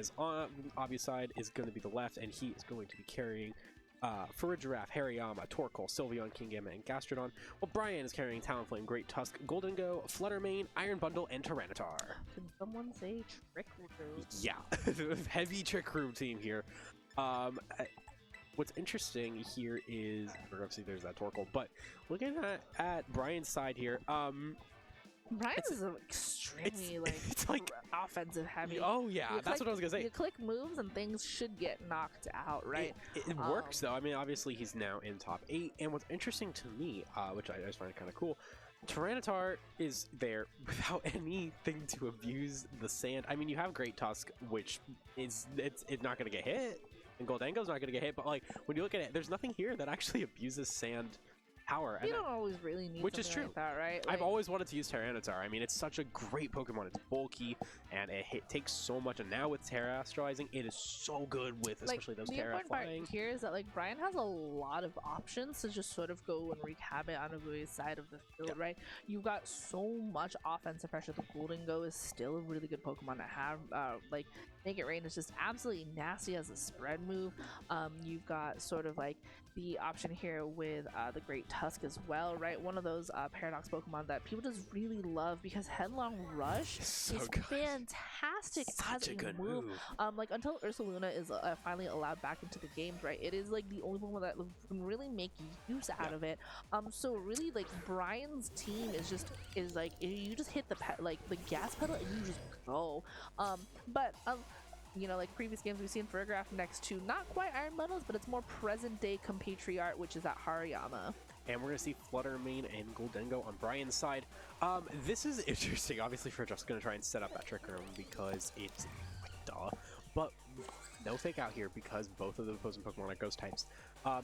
as on Abhyu's side is going to be the left, and he is going to be carrying for a Giraffe, Hariyama, Torkoal, Sylveon, Kingambit, and Gastrodon, while Bryan is carrying Talonflame, Great Tusk, Goldengo, Fluttermane, Iron Bundle, and Tyranitar. Can someone say Trick Room? Yeah, heavy Trick Room team here. What's interesting here is, obviously there's that Torkoal, but looking at Bryan's side here, Bryan's is extremely it's like offensive heavy. Oh yeah, that's what I was gonna say. You click moves and things should get knocked out, right? It works though. I mean, obviously he's now in top 8, and what's interesting to me, which I just find kind of cool, Tyranitar is there without anything to abuse the sand. I mean, you have Great Tusk, which is it's not gonna get hit, and Goldengo's not gonna get hit. But like when you look at it, there's nothing here that actually abuses sand power. You don't always really need which is true. Like that, right? I've always wanted to use Tyranitar. I mean, it's such a great Pokemon. It's bulky and it takes so much. And now with Terrestrializing, it is so good with especially those Terra flying. The important part here is that like Bryan has a lot of options to just sort of go and wreak havoc on Abhyu's side of the field, right? You've got so much offensive pressure. The Goldengo is still a really good Pokemon to have. Like Make It Rain is just absolutely nasty as a spread move. You've got sort of like the option here with the Great Tusk as well, right? One of those Paradox Pokemon that people just really love because Headlong Rush is fantastic as a good move. Like until Ursaluna is finally allowed back into the games, right? It is like the only one that can really make use out of it. So really, like Bryan's team is like you just hit the the gas pedal and you just go. You know, like previous games we've seen Fergraph next to not quite Iron Bundles, but it's more present day compatriot, which is at Hariyama. And we're going to see Fluttermane and Goldengo on Bryan's side. This is interesting. Obviously, we're just going to try and set up that Trick Room because it's duh. But no fake out here because both of the opposing Pokemon are ghost types. I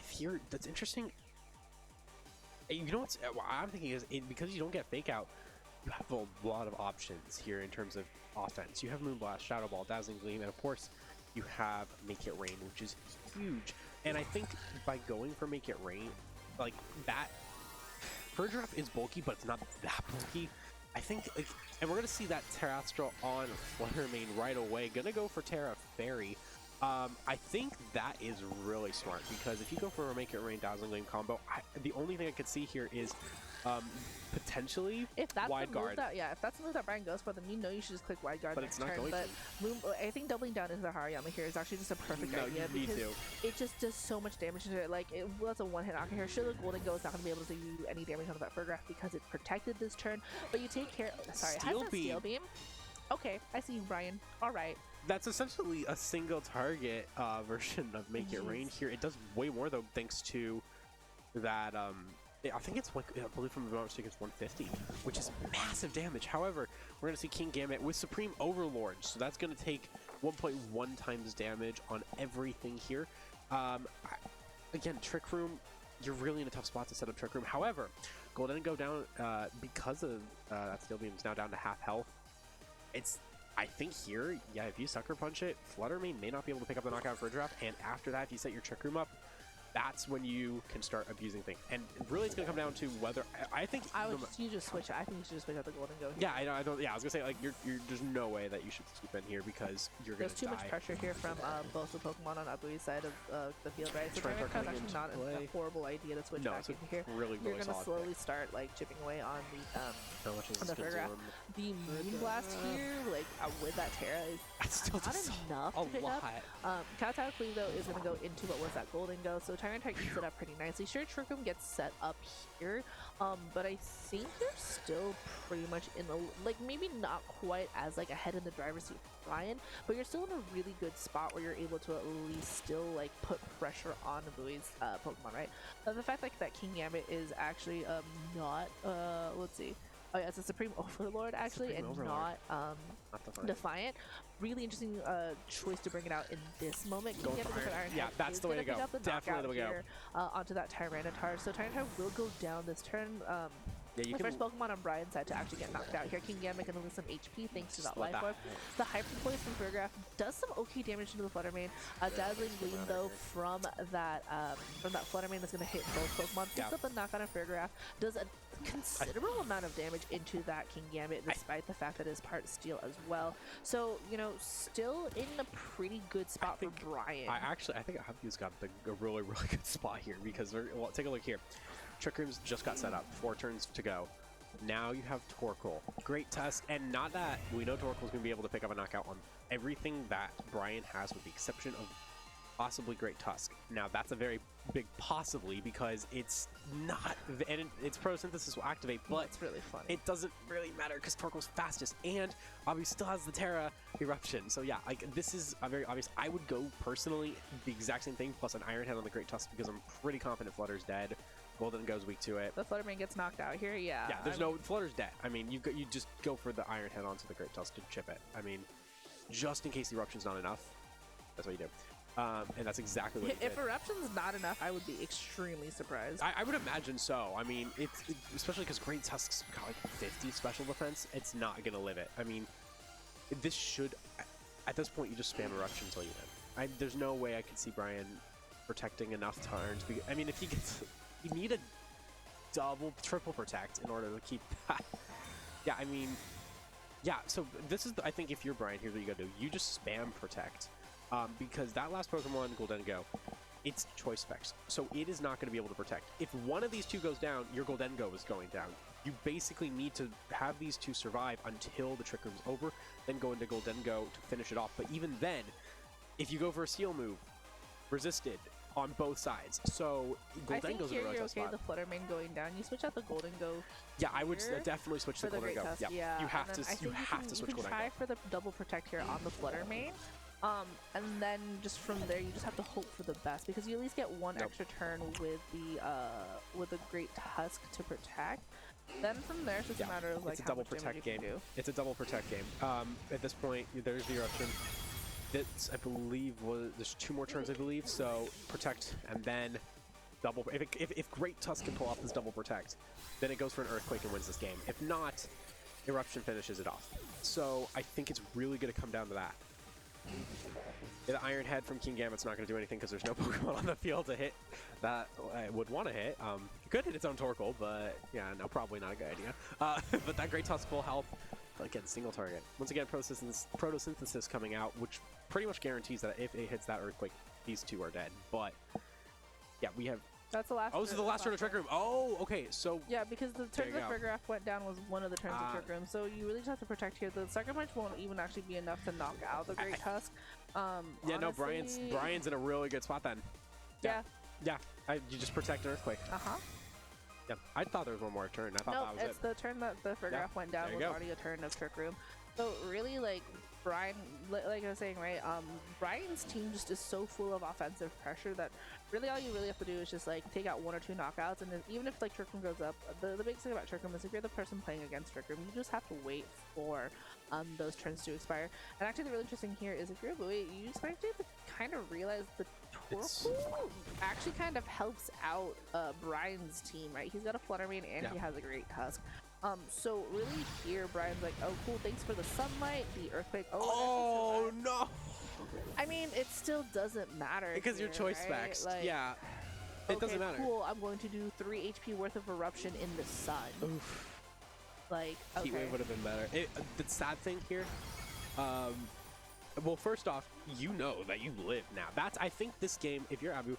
hear that's interesting. You know what I'm thinking is because you don't get fake out, you have a lot of options here in terms of offense. You have Moonblast, Shadow Ball, Dazzling Gleam, and of course you have Make It Rain, which is huge. And I think by going for Make It Rain, like that, Giraffe is bulky, but it's not that bulky. I think, and we're gonna see that Terrestrial on Fluttermane right away. Gonna go for Terra Fairy. I think that is really smart because if you go for a Make It Rain Dazzling Gleam combo, the only thing I could see here is potentially if that's Wide Guard. If that's the move that Bryan goes for, then you know you should just click Wide Guard. But it's not going to. I think doubling down into the Hariyama here is actually just a perfect idea because it just does so much damage to it. Like that's a one-hit knocker here. Sure, the Goldengo is not going to be able to do any damage onto that Fergraph because it's protected this turn, but you take care. Sorry, Steel Beam. Steel Beam. Okay, I see you, Bryan. All right. That's essentially a single target version of Make It Rain here. It does way more though, thanks to that. I think it's like, I believe from the moment it's 150, which is massive damage. However, we're going to see Kingambit with Supreme Overlord, so that's going to take 1.1 times damage on everything here. Again, Trick Room, you're really in a tough spot to set up Trick Room. However, Goldengo down because of that Steel Beam is now down to half health. I think here, yeah, if you Sucker Punch it, Fluttermane may not be able to pick up the knockout for Giraffe, and after that, if you set your Trick Room up, that's when you can start abusing things. And really, it's going to come down to whether I think you just switch. I think you should just switch out the Goldengo. Yeah, I know. I don't. Yeah, I was gonna say like there's no way that you should skip in here because you're gonna. There's too much pressure here from both the Pokemon on Abhyu's side of the field, right? So Tyranitar is actually not a horrible idea to switch back in here. Really you're gonna slowly start like chipping away on the Fergraph. The Moonblast here, like with that Terra, is still not enough to pick up. Cataclysm though is gonna go into what was that Goldengo. So Tyranitar eats it up pretty nicely. Sure, Trick Room gets set up here, but I think you're still pretty much in a, like maybe not quite as like ahead in the driver's seat with Bryan, but you're still in a really good spot where you're able to at least still like put pressure on Abhyu's Pokemon, right? The fact like that Kingambit is actually not let's see. Oh yeah, it's a Supreme Overlord actually, not Defiant. Really interesting choice to bring it out in this moment. Go for Iron. Yeah, that's the way to go. Definitely the way to go. Onto that Tyranitar. So Tyranitar will go down this turn. Yeah, the first Pokemon on Bryan's side to actually get knocked out here. Kingambit gonna lose some HP thanks to that Life Orb. The Hyper Voice from Fergraph does some okay damage into the Fluttermane. Dazzling Gleam though from that Fluttermane that's gonna hit both Pokemon. Picks up a knock on a Fergraph. Does a considerable amount of damage into that King Gambit, despite the fact that it's part steel as well. So, you know, still in a pretty good spot for Bryan. I think Abhyu's got a really, really good spot here because, well, take a look here. Trick Room's just got set up, 4 turns to go. Now you have Torkoal, Great Tusk, and not that we know Torkoal's going to be able to pick up a knockout on everything that Bryan has, with the exception of possibly Great Tusk. Now that's a very big possibly, because it's not, and its photosynthesis will activate, but it's really funny. It doesn't really matter because Torkoal's fastest, and Abhyu still has the Terra Eruption. So yeah, like this is a very obvious. I would go personally the exact same thing plus an Iron Head on the Great Tusk because I'm pretty confident Flutter's dead. Golden goes weak to it. The Flutterman gets knocked out here, yeah. Yeah, there's no Flutter's dead. I mean, you just go for the Iron Head onto the Great Tusk to chip it. I mean, just in case the Eruption's not enough, that's what you do. And that's exactly what he did. If Eruption's not enough, I would be extremely surprised. I would imagine so. I mean, especially because Great Tusk's got like 50 special defense, it's not going to live it. I mean, this should, at this point, you just spam Eruption until you win. There's no way I could see Bryan protecting enough turns. I mean, if he gets, you need a triple protect in order to keep that. Yeah, I mean, yeah, so this is, I think if you're Bryan, here's what you gotta do. You just spam protect. Because that last Pokemon, Goldengo, it's choice specs, so it is not going to be able to protect. If one of these two goes down, your Goldengo is going down. You basically need to have these two survive until the Trick Room's over, then go into Goldengo to finish it off. But even then, if you go for a Seal move, resisted on both sides. So Goldengo's in a really tough spot. The Fluttermane going down. You switch out the Goldengo. Yeah, I would definitely switch the Goldengo. Yeah, you have to switch Goldengo. You can try for the double protect here on the Fluttermane. And then just from there, you just have to hope for the best, because you at least get one extra turn with the Great Tusk to protect. Then from there, it's just a matter of like it's a double protect game. It's a double protect game. At this point, there's the Eruption. That's, I believe, there's 2 more turns, I believe. So protect and then double. If Great Tusk can pull off this double protect, then it goes for an Earthquake and wins this game. If not, Eruption finishes it off. So I think it's really going to come down to that. The Iron Head from King Gambit's not going to do anything because there's no Pokemon on the field to hit that I would want to hit. It could hit its own Torkoal, but yeah, no, probably not a good idea. But that Great Tusk full health, again, single target. Once again, photosynthesis coming out, which pretty much guarantees that if it hits that Earthquake, these two are dead. But yeah, we have... That's the last. Oh, this is the last turn of Trick Room. Oh, okay. So yeah, because the turn the Frigoraph went down was one of the turns of Trick Room, so you really just have to protect here. The Sucker Punch won't even actually be enough to knock out the Great Tusk. Yeah, honestly, no, Bryan's in a really good spot then. Yeah. Yeah. You just protect an Earthquake. Yeah, I thought there was one more turn. I thought that was it. It's the turn that the Frigoraph went down was already a turn of Trick Room. So really, like, Bryan, like I was saying, right, Bryan's team just is so full of offensive pressure that really all you really have to do is just, like, take out 1 or 2 knockouts, and then even if, like, Trick Room goes up, the big thing about Trick Room is if you're the person playing against Trick Room, you just have to wait for those turns to expire. And actually the really interesting here is if you're a Bowie, you just have to kind of realize the Torkoal actually kind of helps out Bryan's team, right? He's got a Fluttermane and he has a Great Tusk. So really here, Bryan's like, oh cool, thanks for the sunlight, the Earthquake. Oh no! I mean, it still doesn't matter. Because here, you're choice specs. Like, yeah. It doesn't matter. Cool, I'm going to do 3 HP worth of Eruption in the sun. Oof. Like, okay. Heatwave would have been better. The sad thing here, well, first off, you know that you live now. I think this game, if you're Abhyu,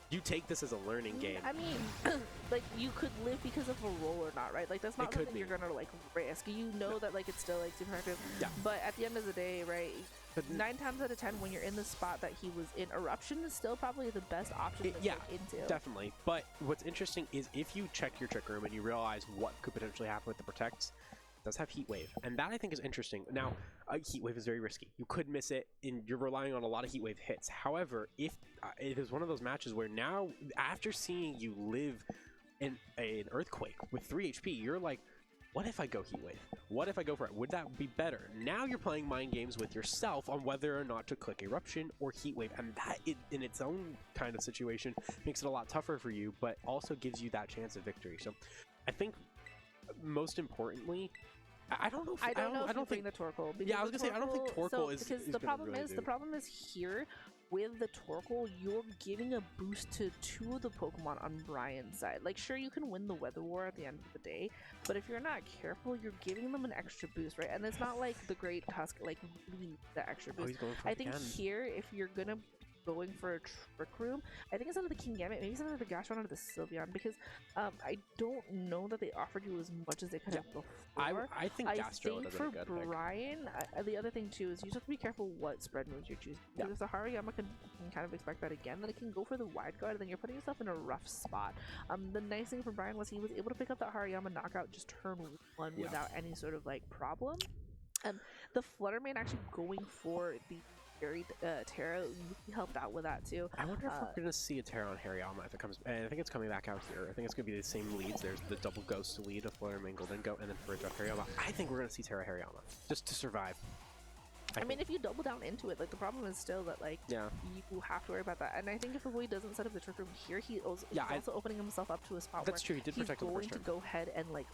you take this as a learning game. I mean, like, you could live because of a roll or not, right? Like, that's not something you're gonna, like, risk. You know that, like, it's still, like, super active. Yeah. But at the end of the day, right, 9 times out of 10, when you're in the spot that he was in, Eruption is still probably the best option to get into. Definitely. But what's interesting is if you check your Trick Room and you realize what could potentially happen with the Protects, it does have Heat Wave. And that, I think, is interesting. Now, Heat Wave is very risky. You could miss it, and you're relying on a lot of Heat Wave hits. However, if it is one of those matches where now, after seeing you live in an Earthquake with 3 HP, you're like, what if I go Heat Wave? What if I go for it? Would that be better? Now you're playing mind games with yourself on whether or not to click Eruption or Heat Wave, and that, in its own kind of situation, makes it a lot tougher for you, but also gives you that chance of victory. So I think, most importantly, I don't know if I don't think the Torkoal. Yeah, I was gonna say I don't think Torkoal is because the problem is here with the Torkoal, you're giving a boost to two of the Pokemon on Brian's side. Like, sure, you can win the Weather War at the end of the day, but if you're not careful, you're giving them an extra boost, right? And it's not like the Great Tusk, like, really needs that extra Oh, boost. he's going for I it think again. here, if you're gonna going for a Trick Room, I think instead of the Kingambit, maybe instead of the Gastron or the Sylveon, because I don't know that they offered you as much as they could have before. I think Gastro would have been a good pick. Brian, the other thing too is you just have to be careful what spread moves you're choosing. Because if the Hariyama can kind of expect that again, then it can go for the Wide Guard, and then you're putting yourself in a rough spot. The nice thing for Brian was he was able to pick up that Hariyama knockout just turn one without any sort of like problem. The Flutter Mane actually going for the Terra really helped out with that too. I wonder if we're gonna see a Terra on Hariyama if it comes. I think it's coming back out here. I think it's gonna be the same leads. There's the double Ghost lead of Flutter Mane, Gholdengo, and then for a Hariyama. I think we're gonna see Terra Hariyama just to survive. I mean, if you double down into it, like the problem is still that like you have to worry about that. And I think if a boy doesn't set up the Trick Room here, he's also opening himself up to a spot that's where true. He did he's protect going the to go ahead and like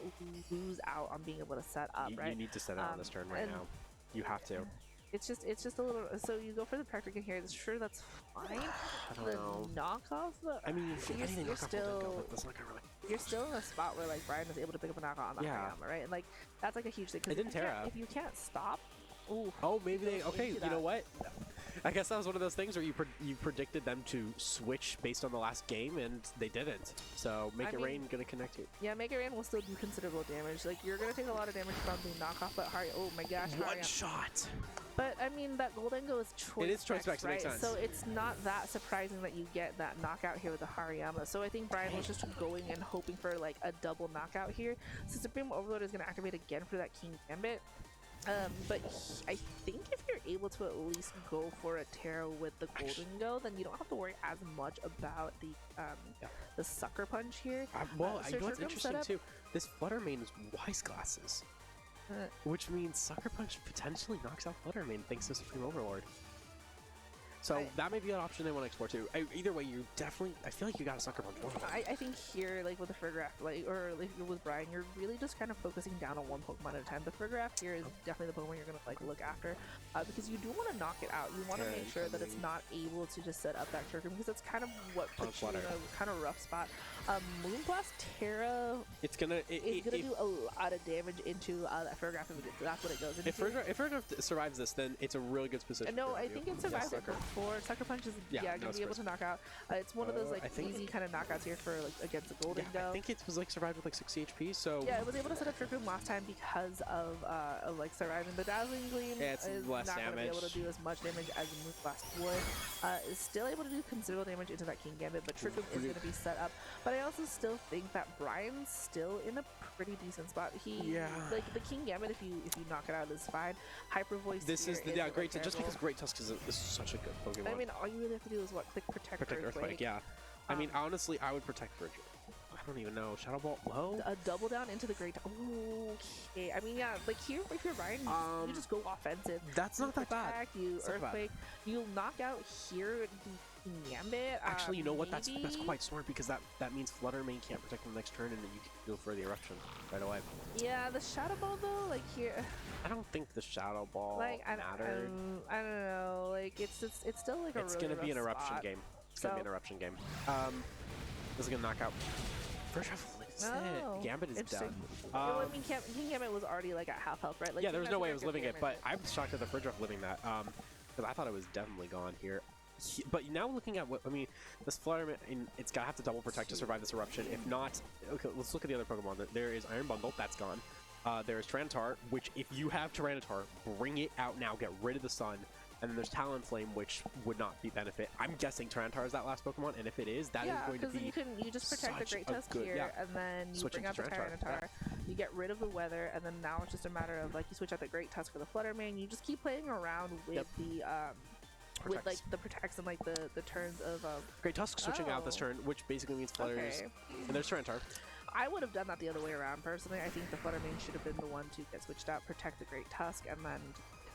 lose out on being able to set up. Right? You need to set it on this turn right now. You have to. It's just a little. So you go for the Practic in here. Sure, that's fine. I don't the know. knockoff, I mean, you're still. You're still in a spot where like Brian was able to pick up a knockoff on the Hariyama, right? And like that's like a huge thing. It didn't tear up. If you can't stop. Ooh, oh, maybe they. Okay, you know what? I guess that was one of those things where you predicted them to switch based on the last game, and they didn't. So Make It Rain gonna connect you. Yeah, Make It Rain will still do considerable damage. Like you're gonna take a lot of damage from the knockoff, but oh my gosh, one shot. But I mean that Gholdengo is choice. It is choice specs, right? Makes sense. So it's not that surprising that you get that knockout here with the Hariyama. So I think Brian was just going and hoping for like a double knockout here. So Supreme Overload is gonna activate again for that Kingambit. But I think if you're able to at least go for a Terra with the Gholdengo, then you don't have to worry as much about the Sucker Punch here. Well, you know what's interesting too? This Flutter Mane is Wise Glasses, which means Sucker Punch potentially knocks out Flutter Mane thanks to Supreme Overlord. So that may be an option they want to explore too. Either way, you definitely. I feel like you got a Sucker Punch. I think here, like with the Fergraph, with Brian, you're really just kind of focusing down on one Pokemon at a time. The Fergraph here is definitely the Pokemon you're gonna like look after, because you do want to knock it out. You want to make sure that it's not able to just set up that Trick Room, because that's kind of what puts you in a kind of rough spot. Moonblast Terra. It's gonna do a lot of damage into that Fergraph. That's what it goes into. If Fergraph survives this, then it's a really good position. No, I think it survives it before. Sucker Punch is gonna be able to knock out. It's one of those like easy kind of knockouts here for like against the Gholdengo. Yeah, I think it was like survived with like 60 HP. So yeah, it was able to set up Trick Room last time because of like surviving the Dazzling Gleam. Yeah, it's is less not damage. Gonna be able to do as much damage as the Moonblast would. Is still able to do considerable damage into that Kingambit, but Trick Room is going to be set up. But I also still think that Brian's still in a pretty decent spot. Like the Kingambit, if you knock it out, is fine. Hyper Voice. This is great. Just because Great Tusk is such a good Pokemon. I mean, all you really have to do is what? Click Protect Earthquake. Yeah. I mean, honestly, I would protect Virgil. I don't even know. Shadow Ball low? A double down into the Great. Okay. I mean, yeah, like here, if you're Brian, you just go offensive. That's not that bad. You Earthquake. You'll knock out here the Gambit. Actually, you know what? That's quite smart because that means Flutter Mane can't protect him next turn, and then you can go for the Eruption right away. Yeah, the Shadow Ball though, like here. I don't think the Shadow Ball mattered. I don't know. Like it's still like it's really gonna be an Eruption spot. game. It's gonna be an Eruption game. This is gonna knock out. First half. Gambit is done. I mean, Kingambit was already like at half health, right? Like, yeah, there's no way it was living it, but I'm shocked that the Fridruff living that. Because I thought it was definitely gone here. But now looking at what I mean, this Flutter Mane, it's gotta have to double protect to survive this Eruption. If not, okay, let's look at the other Pokemon. There is Iron Bundle, that's gone. There is Tyranitar, which if you have Tyranitar, bring it out now, get rid of the Sun. And then there's Talonflame, which would not be benefit. I'm guessing Tyranitar is that last Pokemon, and if it is, that is going to be you just protect the Great Tusk here, and then you bring out the Tyranitar. You get rid of the weather, and then now it's just a matter of like you switch out the Great Tusk for the Flutter Mane. You just keep playing around with the with like the protects and like the turns of Great Tusk switching out this turn, which basically means Flutters. Okay. And there's Tyranitar. I would have done that the other way around personally. I think the Flutter Mane should have been the one to get switched out, protect the Great Tusk, and then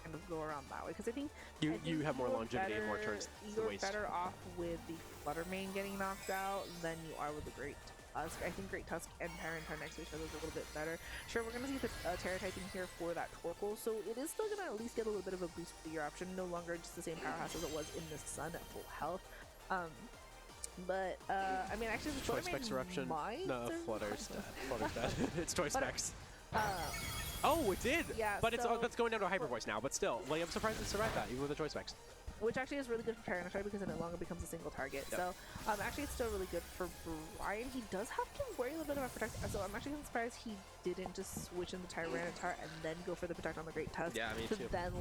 kind of go around that way, because I think you have more longevity and more turns to you're waste. better off with the Flutter Mane getting knocked out than you are with the Great Tusk. I think Great Tusk and Tyranitar next to each other is a little bit better. Sure, we're gonna see the Terra typing here for that Torkoal, so it is still gonna at least get a little bit of a boost for your option. No longer just the same powerhouse as it was in the Sun at full health. I mean, actually, the Choice Specs Eruption. No, Flutter's dead. Flutter's dead. It's Choice Specs. Oh, it did! Yeah, but it's so, that's going down to a Hyper Voice now, but still, like, I'm surprised it survived that, even with the Choice Specs. Which actually is really good for Tyranitar because it no longer becomes a single target. Yep. So actually it's still really good for Bryn. He does have to worry a little bit about Protect. So I'm actually surprised he didn't just switch in the Tyranitar and then go for the Protect on the Great Tusk. Yeah, me too. Then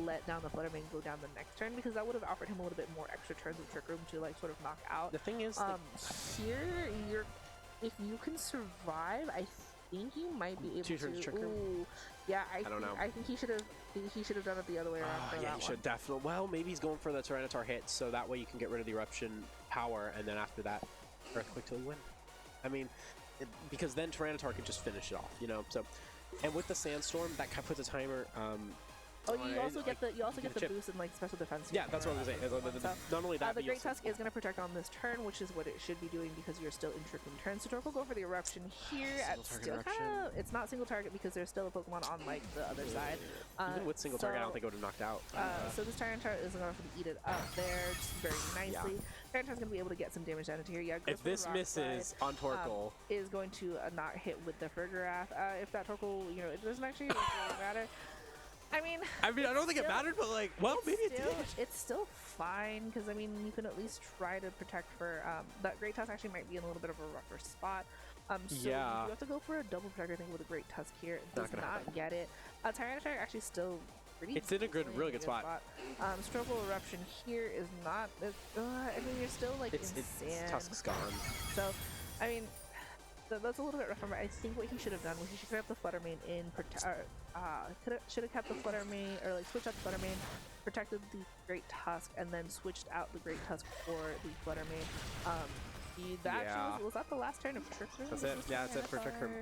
let down the Flutter Mane go down the next turn, because that would have offered him a little bit more extra turns of Trick Room to like sort of knock out. The thing is, here if you can survive, I think you might be able to. Trick Room? Ooh, yeah, I don't know. I think he should have done it the other way around. For yeah, that he should definitely. Well, maybe he's going for the Tyranitar hit, so that way you can get rid of the Eruption power, and then after that, Earthquake till you win. I mean, because then Tyranitar can just finish it off, you know. So, and with the Sandstorm, that kind of puts a timer. You also get the boost in like special defense. Yeah, that's what I was saying. Not only that, the Great Tusk is going to protect on this turn, which is what it should be doing because you're still in Trick Room turn. So Torkoal go for the Eruption here. It's not single target because there's still a Pokemon on like the other side. Even with single target, I don't think it would have knocked out. So this Tyranitar is going to eat it up there just very nicely. Yeah. Tyranitar's going to be able to get some damage down into here. Yeah. If this misses on Torkoal, is going to not hit with the Fergirath. If that Torkoal, it doesn't actually really matter. I mean, I don't think it mattered, but like, well, maybe it did. It's still fine because I mean, you can at least try to protect for that Great Tusk actually might be in a little bit of a rougher spot. So you have to go for a double protect. I think with a Great Tusk here, it does not get it. Tyranitar actually still pretty. It's in a really good spot. Struggle Eruption here is not. I mean, you're still like in sand. Tusk's gone. So, I mean. That's a little bit rough. I think what he should have done was he should have kept the Flutter Mane in. Should have kept the Flutter Mane, or like switched out the Flutter Mane, protected the Great Tusk, and then switched out the Great Tusk for the Flutter Mane. Was that the last turn of Trick Room? That's it. Yeah, that's it for Trick Room.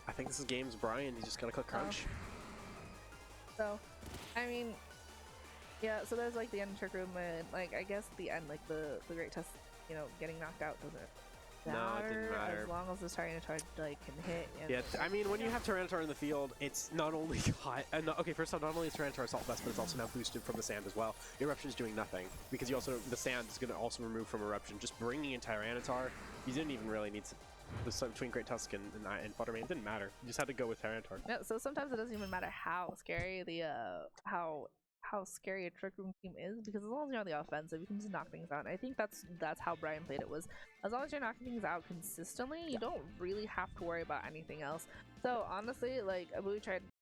I think this is game's Brian. He's just gotta click Crunch. So, I mean, yeah. So there's like the end of Trick Room, and like I guess the end, like the Great Tusk, getting knocked out doesn't. No, it didn't matter. As long as this Tyranitar like can hit. Yeah, I mean, when you have Tyranitar in the field, it's not only got okay. First off, not only is Tyranitar Assault Vest, but it's also now boosted from the sand as well. Eruption's doing nothing because the sand is going to also remove from Eruption. Just bringing in Tyranitar, you didn't even really need to. Between Great Tusk and Flutter Mane, it didn't matter. You just had to go with Tyranitar. Yeah, so sometimes it doesn't even matter how scary the how scary a Trick Room team is, because as long as you're on the offensive, you can just knock things out. And I think that's how Brian played it, was as long as you're knocking things out consistently, you don't really have to worry about anything else. So honestly, like Abhyu tried